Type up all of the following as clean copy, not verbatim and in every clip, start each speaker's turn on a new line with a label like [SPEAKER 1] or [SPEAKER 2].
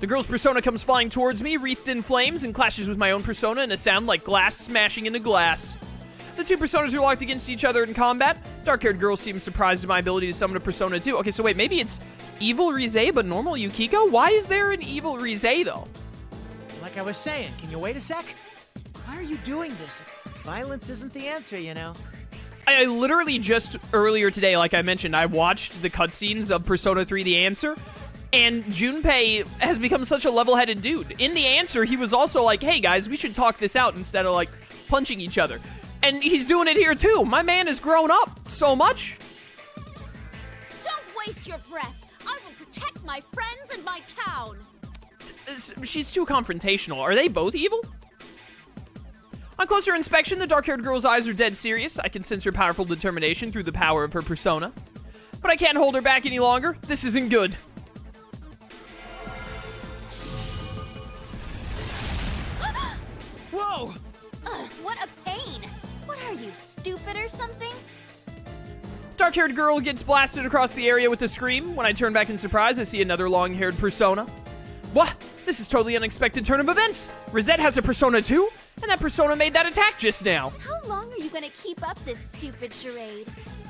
[SPEAKER 1] The girl's persona comes flying towards me, wreathed in flames, and clashes with my own persona in a sound like glass smashing into glass. The two personas are locked against each other in combat. Dark-haired girl seems surprised at my ability to summon a persona too. Okay, so wait, maybe it's evil Rise, but normal Yukiko? Why is there an evil Rise, though?
[SPEAKER 2] Like I was saying, can you wait a sec? Why are you doing this? Violence isn't the answer, you know.
[SPEAKER 1] I literally just earlier today, like I mentioned, I watched the cutscenes of Persona 3 The Answer, and Junpei has become such a level-headed dude. In The Answer, he was also like, hey guys, we should talk this out instead of like punching each other. And he's doing it here too. My man has grown up so much.
[SPEAKER 3] Don't waste your breath. I will protect my friends and my town.
[SPEAKER 1] She's too confrontational. Are they both evil? On closer inspection, the dark-haired girl's eyes are dead serious. I can sense her powerful determination through the power of her persona. But I can't hold her back any longer. This isn't good.
[SPEAKER 2] Whoa!
[SPEAKER 3] What a pain. What are you, stupid or something?
[SPEAKER 1] Dark-haired girl gets blasted across the area with a scream. When I turn back in surprise, I see another long-haired persona. What? This is totally unexpected turn of events. Rosette has a persona too? And that persona made that attack just now.
[SPEAKER 3] How long are you gonna keep up this stupid charade?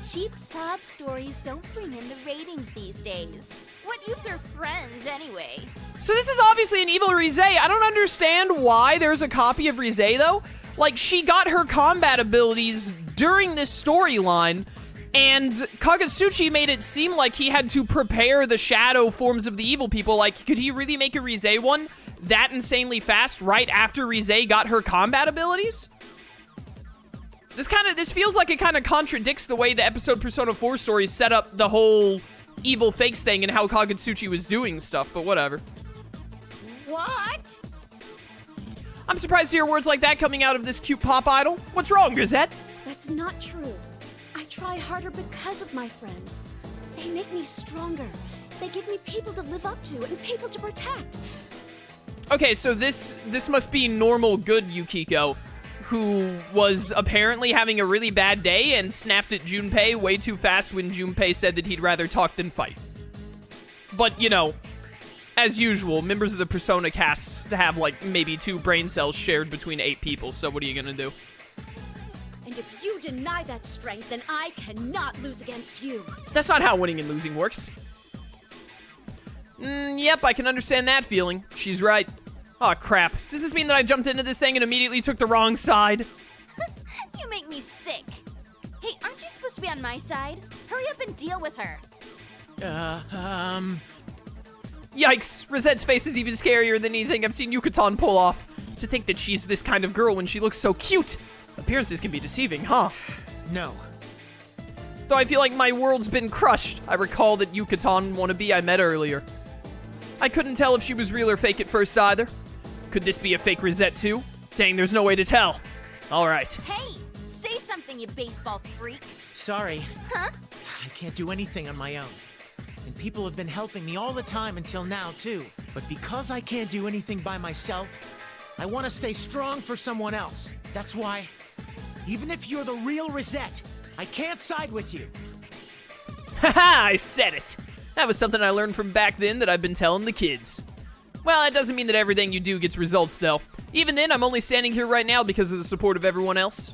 [SPEAKER 3] Cheap sob stories don't bring in the ratings these days. What use are friends anyway?
[SPEAKER 1] So this is obviously an evil Rise. I don't understand why there's a copy of Rise though. Like, she got her combat abilities during this storyline, and Kagutsuchi made it seem like he had to prepare the shadow forms of the evil people. Like, could he really make a Rise one that insanely fast right after Rise got her combat abilities? This feels like it kind of contradicts the way the episode Persona 4 story set up the whole evil fakes thing and how Kagutsuchi was doing stuff, but whatever.
[SPEAKER 3] What?
[SPEAKER 1] I'm surprised to hear words like that coming out of this cute pop idol. What's wrong, Grisette?
[SPEAKER 4] That's not true. I try harder because of my friends. They make me stronger. They give me people to live up to and people to protect.
[SPEAKER 1] Okay, so this must be normal good Yukiko, who was apparently having a really bad day and snapped at Junpei way too fast when Junpei said that he'd rather talk than fight. But, you know, as usual, members of the Persona casts have, like, maybe 2 brain cells shared between 8 people, so what are you gonna do?
[SPEAKER 4] And if you deny that strength, then I cannot lose against you.
[SPEAKER 1] That's not how winning and losing works. Yep, I can understand that feeling. She's right. Aw, crap. Does this mean that I jumped into this thing and immediately took the wrong side?
[SPEAKER 3] You make me sick. Hey, aren't you supposed to be on my side? Hurry up and deal with her.
[SPEAKER 1] Yikes, Rosette's face is even scarier than anything I've seen Yucatan pull off. To think that she's this kind of girl when she looks so cute. Appearances can be deceiving, huh?
[SPEAKER 2] No.
[SPEAKER 1] Though I feel like my world's been crushed. I recall that Yucatan wannabe I met earlier. I couldn't tell if she was real or fake at first either. Could this be a fake Rosette too? Dang, there's no way to tell. Alright.
[SPEAKER 3] Hey, say something, you baseball freak.
[SPEAKER 2] Sorry.
[SPEAKER 3] Huh?
[SPEAKER 2] I can't do anything on my own. And people have been helping me all the time until now, too. But because I can't do anything by myself, I want to stay strong for someone else. That's why, even if you're the real Rosette, I can't side with you.
[SPEAKER 1] Haha, I said it. That was something I learned from back then that I've been telling the kids. Well, that doesn't mean that everything you do gets results, though. Even then, I'm only standing here right now because of the support of everyone else.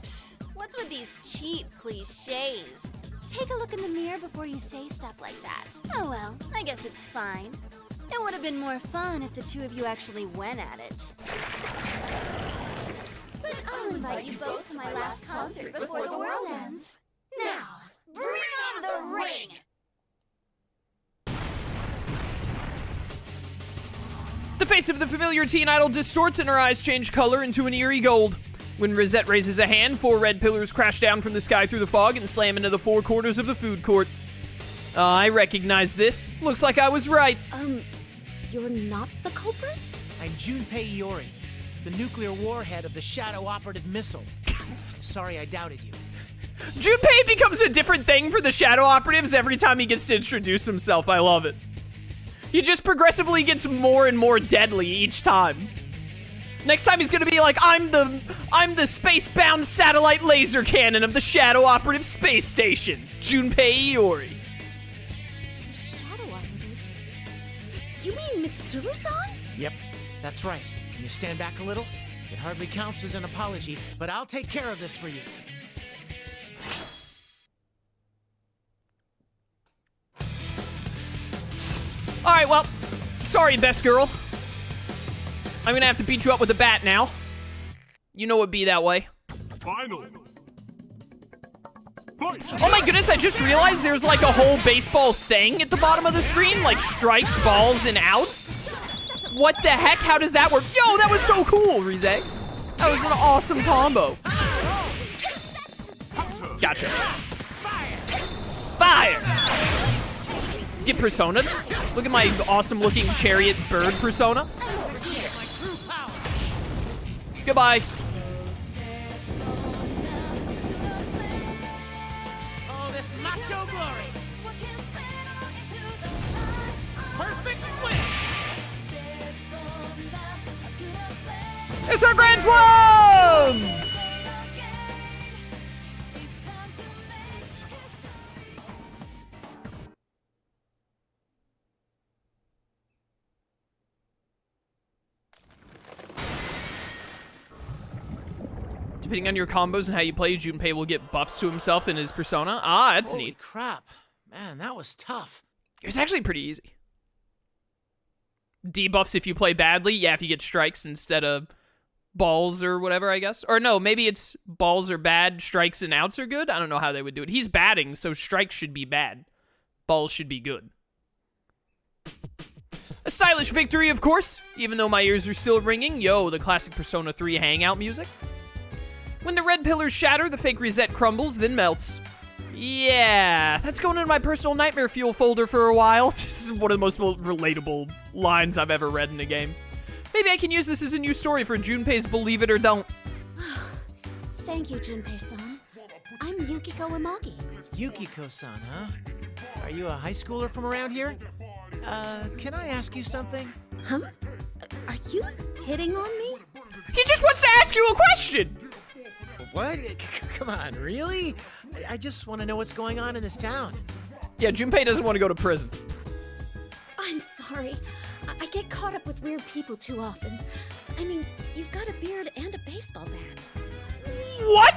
[SPEAKER 3] What's with these cheap cliches? Take a look in the mirror before you say stuff like that. Oh well, I guess it's fine. It would have been more fun if the two of you actually went at it. But I'll invite you both to my last concert before the world ends. Now, bring on the ring!
[SPEAKER 1] The face of the familiar teen idol distorts and her eyes change color into an eerie gold. When Rosette raises a hand, 4 red pillars crash down from the sky through the fog and slam into the 4 corners of the food court. I recognize this. Looks like I was right.
[SPEAKER 4] You're not the culprit?
[SPEAKER 2] I'm Junpei Iori, the nuclear warhead of the Shadow Operative missile. Sorry I doubted you.
[SPEAKER 1] Junpei becomes a different thing for the Shadow Operatives every time he gets to introduce himself. I love it. He just progressively gets more and more deadly each time. Next time he's gonna be like, I'm the space-bound satellite laser cannon of the Shadow Operative Space Station. Junpei Iori.
[SPEAKER 4] Shadow Operatives? You mean Mitsuru-san?
[SPEAKER 2] Yep, that's right. Can you stand back a little? It hardly counts as an apology, but I'll take care of this for you.
[SPEAKER 1] Alright, well, sorry, best girl. I'm gonna have to beat you up with a bat now. You know it'd be that way.
[SPEAKER 5] Finally.
[SPEAKER 1] Oh my goodness, I just realized there's like a whole baseball thing at the bottom of the screen, like strikes, balls, and outs. What the heck? How does that work? Yo, that was so cool, Rize. That was an awesome combo. Gotcha. Fire! Get persona'd. Look at my awesome looking chariot bird persona. Goodbye.
[SPEAKER 2] Oh, this macho glory. Perfect swing.
[SPEAKER 1] It's our Grand Slam! Depending on your combos and how you play, Junpei will get buffs to himself and his persona. Ah, that's
[SPEAKER 2] Holy
[SPEAKER 1] neat.
[SPEAKER 2] crap. Man, that was tough.
[SPEAKER 1] It was actually pretty easy. Debuffs if you play badly. Yeah, if you get strikes instead of balls or whatever, I guess. Or no, maybe it's balls are bad, strikes and outs are good. I don't know how they would do it. He's batting, so strikes should be bad. Balls should be good. A stylish victory, of course, even though my ears are still ringing. Yo, the classic Persona 3 hangout music. When the red pillars shatter, the fake reset crumbles, then melts. Yeah, that's going into my personal nightmare fuel folder for a while. This is one of the most relatable lines I've ever read in a game. Maybe I can use this as a new story for Junpei's Believe It or Don't.
[SPEAKER 4] Thank you, Junpei-san. I'm Yukiko Imagi.
[SPEAKER 2] Yukiko-san, huh? Are you a high schooler from around here? Can I ask you something?
[SPEAKER 4] Huh? Are you hitting on me?
[SPEAKER 1] He just wants to ask you a question!
[SPEAKER 2] What? Come on, really? I just want to know what's going on in this town.
[SPEAKER 1] Yeah, Junpei doesn't want to go to prison.
[SPEAKER 4] I'm sorry. I get caught up with weird people too often. I mean, you've got a beard and a baseball bat.
[SPEAKER 1] What?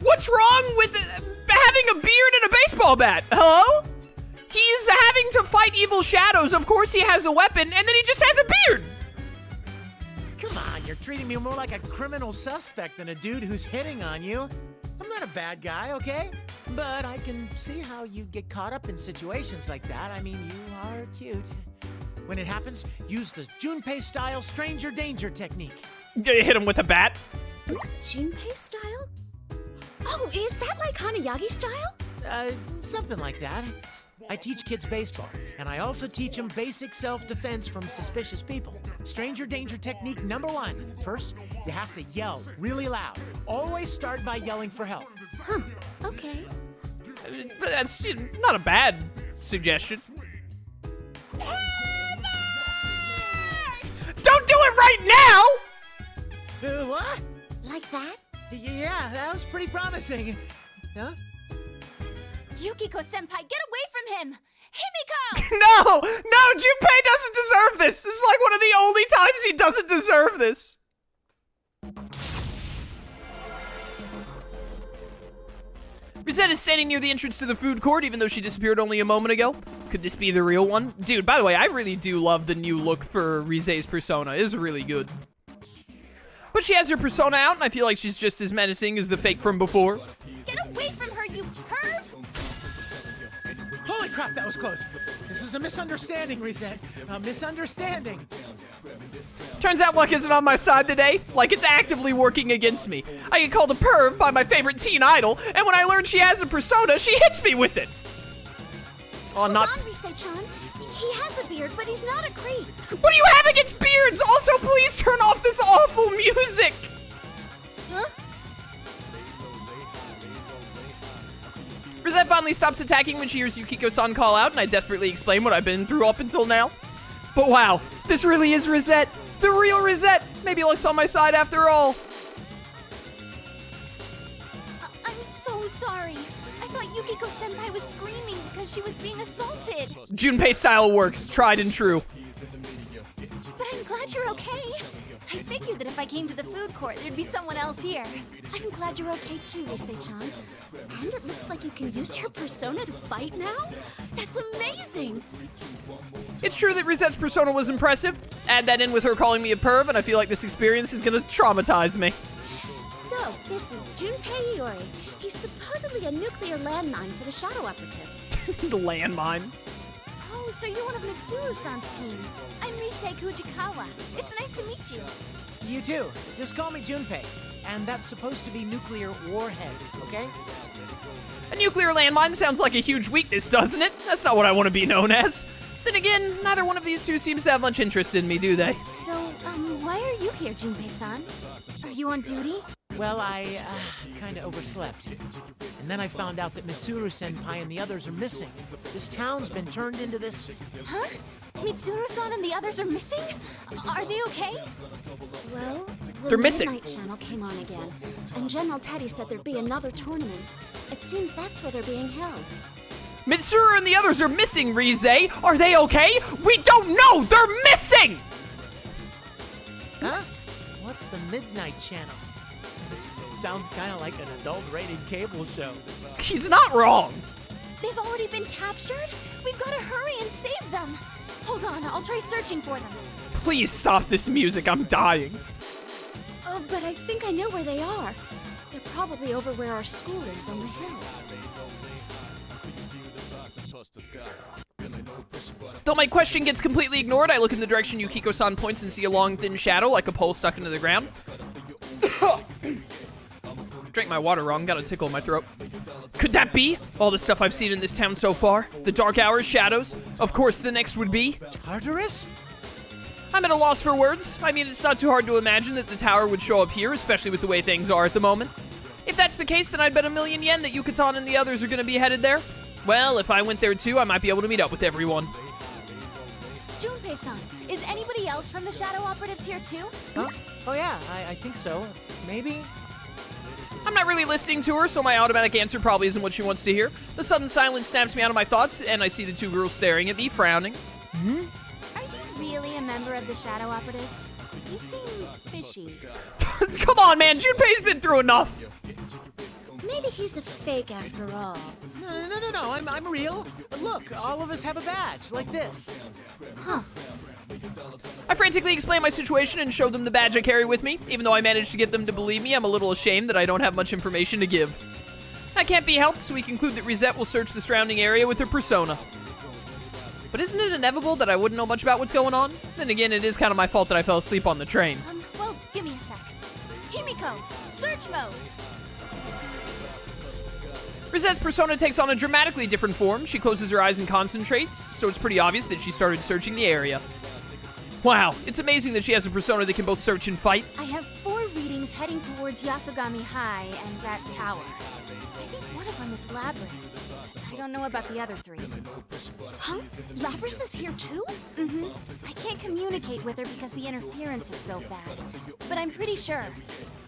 [SPEAKER 1] What's wrong with having a beard and a baseball bat? Hello? He's having to fight evil shadows. Of course he has a weapon, and then he just has a beard.
[SPEAKER 2] Come on, you're treating me more like a criminal suspect than a dude who's hitting on you. I'm not a bad guy, okay? But I can see how you get caught up in situations like that. I mean, you are cute. When it happens, use the Junpei-Style stranger danger technique.
[SPEAKER 1] Gonna hit him with a bat.
[SPEAKER 4] Junpei-Style? Oh, is that like Hanayagi style?
[SPEAKER 2] Something like that. I teach kids baseball, and I also teach them basic self-defense from suspicious people. Stranger danger technique #1. First, you have to yell really loud. Always start by yelling for help.
[SPEAKER 4] Huh, okay.
[SPEAKER 1] But that's not a bad suggestion. Don't do it right now!
[SPEAKER 2] What?
[SPEAKER 4] Like that?
[SPEAKER 2] Yeah, that was pretty promising. Huh?
[SPEAKER 3] Yukiko-senpai, get away from him! Himiko!
[SPEAKER 1] No! No, Junpei doesn't deserve this! This is like one of the only times he doesn't deserve this. Rosette is standing near the entrance to the food court, even though she disappeared only a moment ago. Could this be the real one? Dude, by the way, I really do love the new look for Rize's persona. It is really good. But she has her persona out, and I feel like she's just as menacing as the fake from before.
[SPEAKER 3] Get away from her, you perv!
[SPEAKER 2] Holy crap, that was close. This is a misunderstanding, Reset. A misunderstanding.
[SPEAKER 1] Turns out luck isn't on my side today. Like, it's actively working against me. I get called a perv by my favorite teen idol, and when I learn she has a persona, she hits me with it. Oh,
[SPEAKER 4] Hold
[SPEAKER 1] not...
[SPEAKER 4] on, Rise-chan. He has a beard, but he's not a creep.
[SPEAKER 1] What do you have against beards? Also, please turn off this awful music.
[SPEAKER 3] Huh?
[SPEAKER 1] Rosette finally stops attacking when she hears Yukiko-san call out, and I desperately explain what I've been through up until now. But wow, this really is Rosette. The real Rosette. Maybe luck's on my side after all.
[SPEAKER 3] I'm so sorry. I thought Yukiko-senpai was screaming because she was being assaulted.
[SPEAKER 1] Junpei style works, tried and true.
[SPEAKER 3] But I'm glad glad you're okay. I figured that if I came to the food court, there'd be someone else here.
[SPEAKER 4] I'm glad you're okay too, Rise-chan. And it looks like you can use your persona to fight now? That's amazing!
[SPEAKER 1] It's true that Risette's persona was impressive. Add that in with her calling me a perv, and I feel like this experience is gonna traumatize me.
[SPEAKER 4] So, this is Junpei-Iori. He's supposedly a nuclear landmine for the Shadow Operatives.
[SPEAKER 1] The landmine.
[SPEAKER 3] Oh, so you're one of Mitsuru-san's team. I'm Risei Kujikawa. It's nice to meet you.
[SPEAKER 2] You too. Just call me Junpei. And that's supposed to be nuclear warhead, okay?
[SPEAKER 1] A nuclear landmine sounds like a huge weakness, doesn't it? That's not what I want to be known as. Then again, neither one of these two seems to have much interest in me, do they?
[SPEAKER 3] So, why are you here, Junpei-san? Are you on duty?
[SPEAKER 2] Well, I kinda overslept. And then I found out that Mitsuru-senpai and the others are missing. This town's been turned into this...
[SPEAKER 3] Huh? Mitsuru-san and the others are missing? Are they okay?
[SPEAKER 4] Well, the
[SPEAKER 1] They're missing.
[SPEAKER 4] Midnight Channel came on again, and General Teddy said there'd be another tournament. It seems that's where they're being held.
[SPEAKER 1] Mitsuru and the others are missing, Rise. Are they okay? We don't know! They're missing!
[SPEAKER 2] Huh? What's the Midnight Channel? It sounds kinda like an adult-rated cable show.
[SPEAKER 1] He's not wrong.
[SPEAKER 3] They've already been captured? We've got to hurry and save them. Hold on, I'll try searching for them.
[SPEAKER 1] Please stop this music, I'm dying.
[SPEAKER 4] Oh, but I think I know where they are. They're probably over where our school is on the hill.
[SPEAKER 1] Though my question gets completely ignored, I look in the direction Yukiko-san points and see a long, thin shadow like a pole stuck into the ground. Drank my water wrong, got a tickle in my throat. Could that be? All the stuff I've seen in this town so far? The dark hours, shadows? Of course, the next would be...
[SPEAKER 2] Tartarus?
[SPEAKER 1] I'm at a loss for words. I mean, it's not too hard to imagine that the tower would show up here, especially with the way things are at the moment. If that's the case, then I'd bet $1,000,000 yen that Yucatan and the others are gonna be headed there. Well, if I went there too, I might be able to meet up with everyone.
[SPEAKER 3] Junpei-san, is anybody else from the Shadow Operatives here too?
[SPEAKER 2] Huh? Oh yeah, I think so. Maybe?
[SPEAKER 1] I'm not really listening to her, so my automatic answer probably isn't what she wants to hear. The sudden silence snaps me out of my thoughts, and I see the two girls staring at me, frowning.
[SPEAKER 3] Are you really a member of the Shadow Operatives? You seem fishy.
[SPEAKER 1] Come on, man, Junpei's been through enough.
[SPEAKER 4] Maybe he's a fake after all.
[SPEAKER 2] No, I'm real. Look, all of us have a badge, like this.
[SPEAKER 1] I frantically explain my situation and show them the badge I carry with me. Even though I managed to get them to believe me, I'm a little ashamed that I don't have much information to give. That can't be helped, so we conclude that Risette will search the surrounding area with her persona. But isn't it inevitable that I wouldn't know much about what's going on? Then again, it is kind of my fault that I fell asleep on the train.
[SPEAKER 3] Well, give me a sec. Himiko, search mode.
[SPEAKER 1] Risette's persona takes on a dramatically different form. She closes her eyes and concentrates, so it's pretty obvious that she started searching the area. Wow, it's amazing that she has a persona that can both search and fight.
[SPEAKER 3] I have 4 readings heading towards Yasogami High and that tower. I think one of them is Labris. I don't know about the other 3.
[SPEAKER 4] Huh? Labris is here too?
[SPEAKER 3] I can't communicate with her because the interference is so bad. But I'm pretty sure.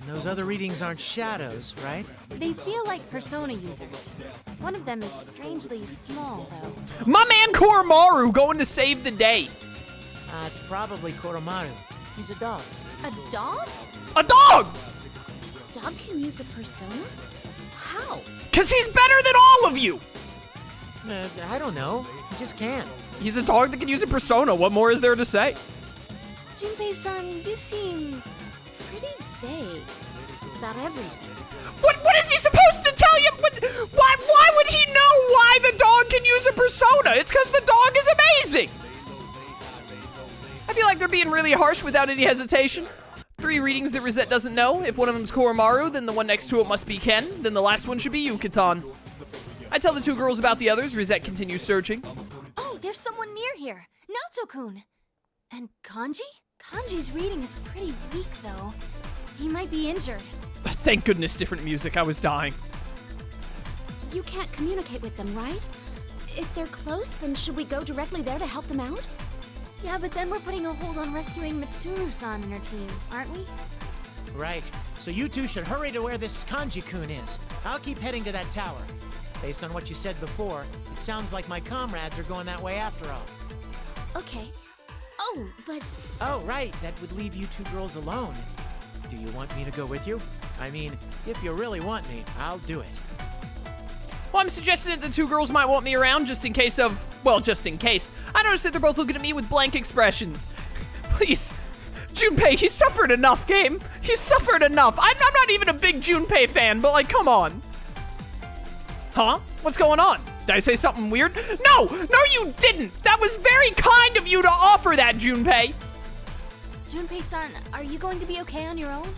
[SPEAKER 2] And those other readings aren't shadows, right?
[SPEAKER 3] They feel like persona users. One of them is strangely small, though.
[SPEAKER 1] My man Koromaru going to save the day.
[SPEAKER 2] It's probably Koromaru. He's a dog.
[SPEAKER 3] A dog?
[SPEAKER 1] A dog!
[SPEAKER 4] Dog can use a persona? How?
[SPEAKER 1] Cause he's better than all of you!
[SPEAKER 2] I don't know. He just can.
[SPEAKER 1] He's a dog that can use a persona. What more is there to say?
[SPEAKER 3] Junpei-san, you seem pretty vague about everything.
[SPEAKER 1] What is he supposed to tell you? Why would he know why the dog can use a persona? It's because the dog is amazing! I feel like they're being really harsh without any hesitation. 3 readings that Risette doesn't know. If one of them's Koromaru, then the one next to it must be Ken. Then the last one should be Yucatan. I tell the 2 girls about the others. Risette continues searching.
[SPEAKER 3] Oh, there's someone near here. Naoto-kun. And Kanji? Kanji's reading is pretty weak, though. He might be injured.
[SPEAKER 1] Thank goodness, different music. I was dying.
[SPEAKER 4] You can't communicate with them, right? If they're close, then should we go directly there to help them out?
[SPEAKER 3] Yeah, but then we're putting a hold on rescuing Mitsuru-san and her team, aren't we?
[SPEAKER 2] Right. So you two should hurry to where this Kanji-kun is. I'll keep heading to that tower. Based on what you said before, it sounds like my comrades are going that way after all.
[SPEAKER 3] Okay. Oh,
[SPEAKER 4] know, but
[SPEAKER 2] Oh, right, that would leave you two girls alone. Do you want me to go with you? I mean, if you really want me, I'll do it.
[SPEAKER 1] Well, I'm suggesting that the two girls might want me around just in case of, well, just in case. I noticed that they're both looking at me with blank expressions. Please, Junpei, he's suffered enough, game. He's suffered enough. I'm not even a big Junpei fan, but like, come on. Huh? What's going on? Did I say something weird? No, you didn't. That was very kind of you to offer that, Junpei.
[SPEAKER 3] Junpei-san, are you going to be okay on your own?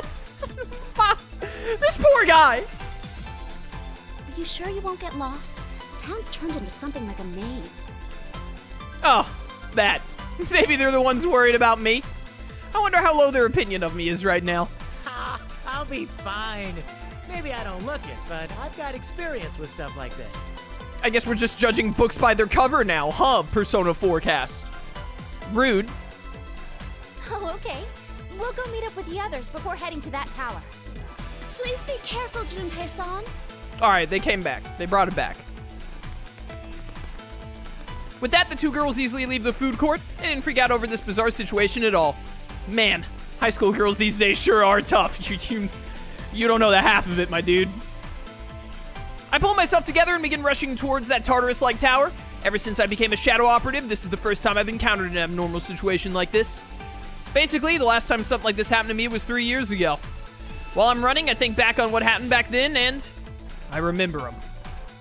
[SPEAKER 1] This poor guy.
[SPEAKER 4] are you sure you won't get lost? Town's turned into something like a maze.
[SPEAKER 1] Oh, that. Maybe they're the ones worried about me. I wonder how low their opinion of me is right now.
[SPEAKER 2] I'll be fine. Maybe I don't look it, but I've got experience with stuff like this.
[SPEAKER 1] I guess we're just judging books by their cover now, huh, Persona 4cast? Rude.
[SPEAKER 3] Oh, okay. We'll go meet up with the others before heading to that tower.
[SPEAKER 4] Please be careful, Junpei-san.
[SPEAKER 1] Alright, they came back. They brought it back. With that, the two girls easily leave the food court and didn't freak out over this bizarre situation at all. Man, high school girls these days sure are tough. You don't know the half of it, my dude. I pull myself together and begin rushing towards that Tartarus-like tower. Ever since I became a Shadow Operative, this is the first time I've encountered an abnormal situation like this. Basically, the last time something like this happened to me was 3 years ago. While I'm running, I think back on what happened back then, and I remember them.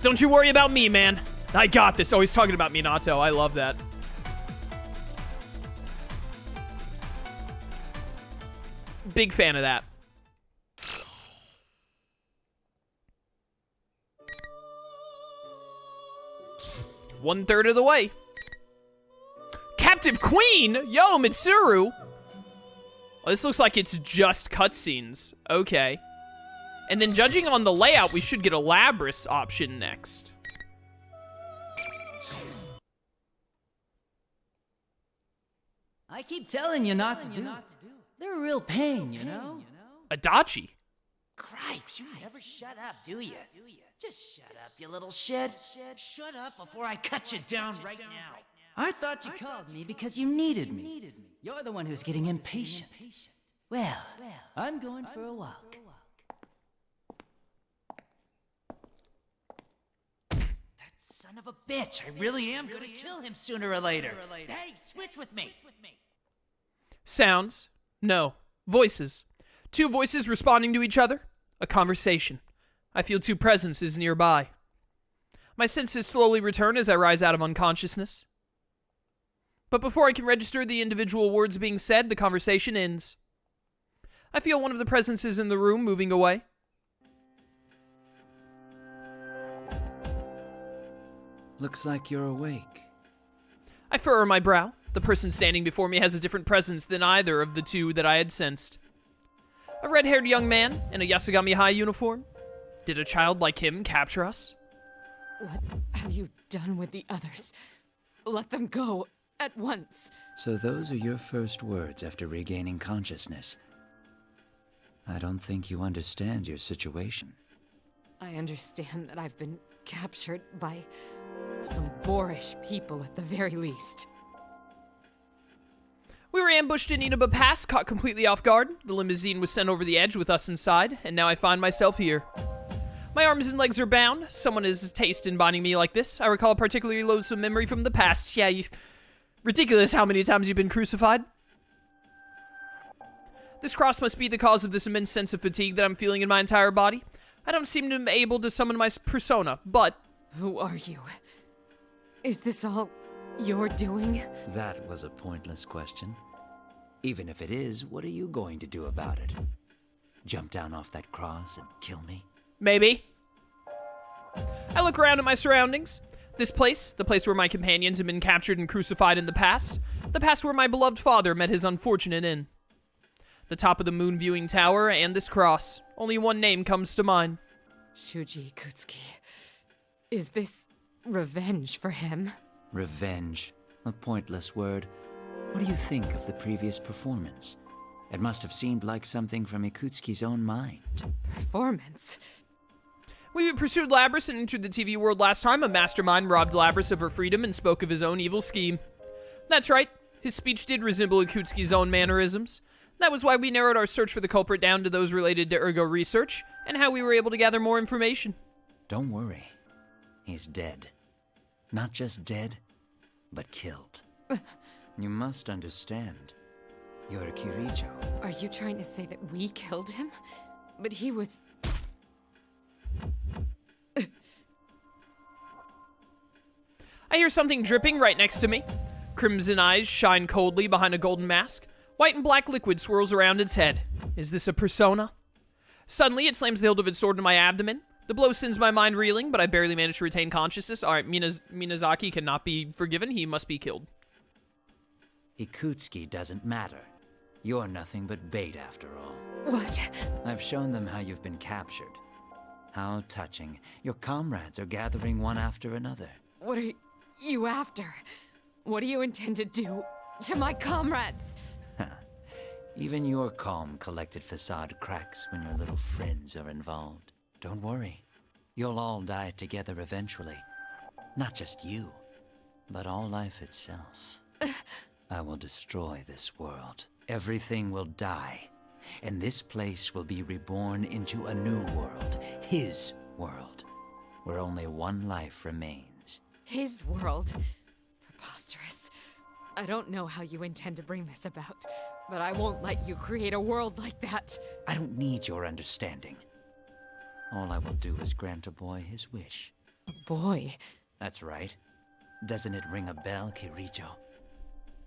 [SPEAKER 1] Don't you worry about me, man. I got this. Always talking about Minato. I love that. Big fan of that. One-third of the way. Captive Queen? Yo, Mitsuru. Oh, this looks like it's just cutscenes. Okay. And then judging on the layout, we should get a Labrys option next.
[SPEAKER 5] I keep telling you not to do. They're a real pain, you know?
[SPEAKER 1] Adachi.
[SPEAKER 5] Cripes, you never shut up, do you? Just shut up, you little shit. Shut up before I cut you down right now. I thought you called me because you needed me. You're the one who's getting impatient. Well, I'm going for a walk. That son of a bitch, I really am gonna kill him sooner or later. Hey, switch with me.
[SPEAKER 1] Sounds. No. Voices. Two voices responding to each other. A conversation. I feel two presences nearby. My senses slowly return as I rise out of unconsciousness. But before I can register the individual words being said, the conversation ends. I feel one of the presences in the room moving away.
[SPEAKER 6] Looks like you're awake.
[SPEAKER 1] I furrow my brow. The person standing before me has a different presence than either of the two that I had sensed. A red-haired young man in a Yasugami High uniform. Did a child like him capture us?
[SPEAKER 7] What have you done with the others? Let them go at once.
[SPEAKER 6] So those are your first words after regaining consciousness. I don't think you understand your situation.
[SPEAKER 7] I understand that I've been captured by some boorish people at the very least.
[SPEAKER 1] We were ambushed in Inaba Pass, caught completely off guard. The limousine was sent over the edge with us inside, and now I find myself here. My arms and legs are bound. Someone has taste in binding me like this. I recall a particularly loathsome memory from the past. Yeah, ridiculous how many times you've been crucified. This cross must be the cause of this immense sense of fatigue that I'm feeling in my entire body. I don't seem to be able to summon my persona, but...
[SPEAKER 7] Who are you? Is this all you're doing?
[SPEAKER 6] That was a pointless question. Even if it is, what are you going to do about it? Jump down off that cross and kill me?
[SPEAKER 1] Maybe. I look around at my surroundings. This place, the place where my companions have been captured and crucified in the past where my beloved father met his unfortunate end. The top of the moon viewing tower and this cross. Only one name comes to mind.
[SPEAKER 7] Shuji Ikutsuki. Is this revenge for him?
[SPEAKER 6] Revenge. A pointless word. What do you think of the previous performance? It must have seemed like something from Ikutsuki's own mind.
[SPEAKER 7] Performance?
[SPEAKER 1] We pursued Labrys and entered the TV world last time. A mastermind robbed Labrys of her freedom and spoke of his own evil scheme. That's right. His speech did resemble Ikutsuki's own mannerisms. That was why we narrowed our search for the culprit down to those related to ergo research, and how we were able to gather more information.
[SPEAKER 6] Don't worry. He's dead. Not just dead, but killed. You must understand. You're a Kirijo.
[SPEAKER 7] Are you trying to say that we killed him? But he was...
[SPEAKER 1] I hear something dripping right next to me. Crimson eyes shine coldly behind a golden mask. White and black liquid swirls around its head. Is this a persona? Suddenly, it slams the hilt of its sword into my abdomen. The blow sends my mind reeling, but I barely manage to retain consciousness. Alright, Minazaki cannot be forgiven. He must be killed.
[SPEAKER 6] Ikutsuki doesn't matter. You're nothing but bait after all.
[SPEAKER 7] What?
[SPEAKER 6] I've shown them how you've been captured. How touching. Your comrades are gathering one after another.
[SPEAKER 7] What are you after? What do you intend to do to my comrades?
[SPEAKER 6] Even your calm, collected facade cracks when your little friends are involved. Don't worry. You'll all die together eventually. Not just you, but all life itself. I will destroy this world. Everything will die, and this place will be reborn into a new world. His world, where only one life remains.
[SPEAKER 7] His world? Preposterous. I don't know how you intend to bring this about, but I won't let you create a world like that.
[SPEAKER 6] I don't need your understanding. All I will do is grant a boy his wish.
[SPEAKER 7] A boy?
[SPEAKER 6] That's right. Doesn't it ring a bell, Kirijo?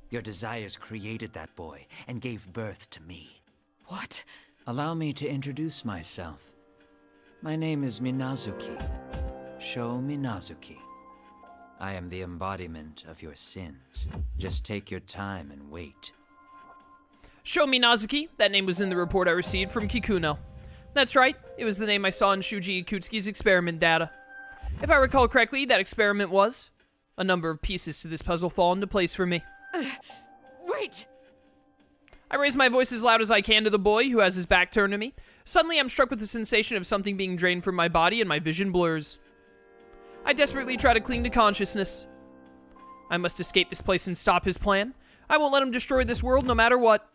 [SPEAKER 6] Your desires created that boy and gave birth to me.
[SPEAKER 7] What?
[SPEAKER 6] Allow me to introduce myself. My name is Minazuki. Sho Minazuki. I am the embodiment of your sins. Just take your time and wait.
[SPEAKER 1] Sho Minazuki, that name was in the report I received from Kikuno. That's right, it was the name I saw in Shuji Ikutsuki's experiment data. If I recall correctly, that experiment was... A number of pieces to this puzzle fall into place for me.
[SPEAKER 7] Wait!
[SPEAKER 1] I raise my voice as loud as I can to the boy, who has his back turned to me. Suddenly, I'm struck with the sensation of something being drained from my body, and my vision blurs. I desperately try to cling to consciousness. I must escape this place and stop his plan. I won't let him destroy this world no matter what.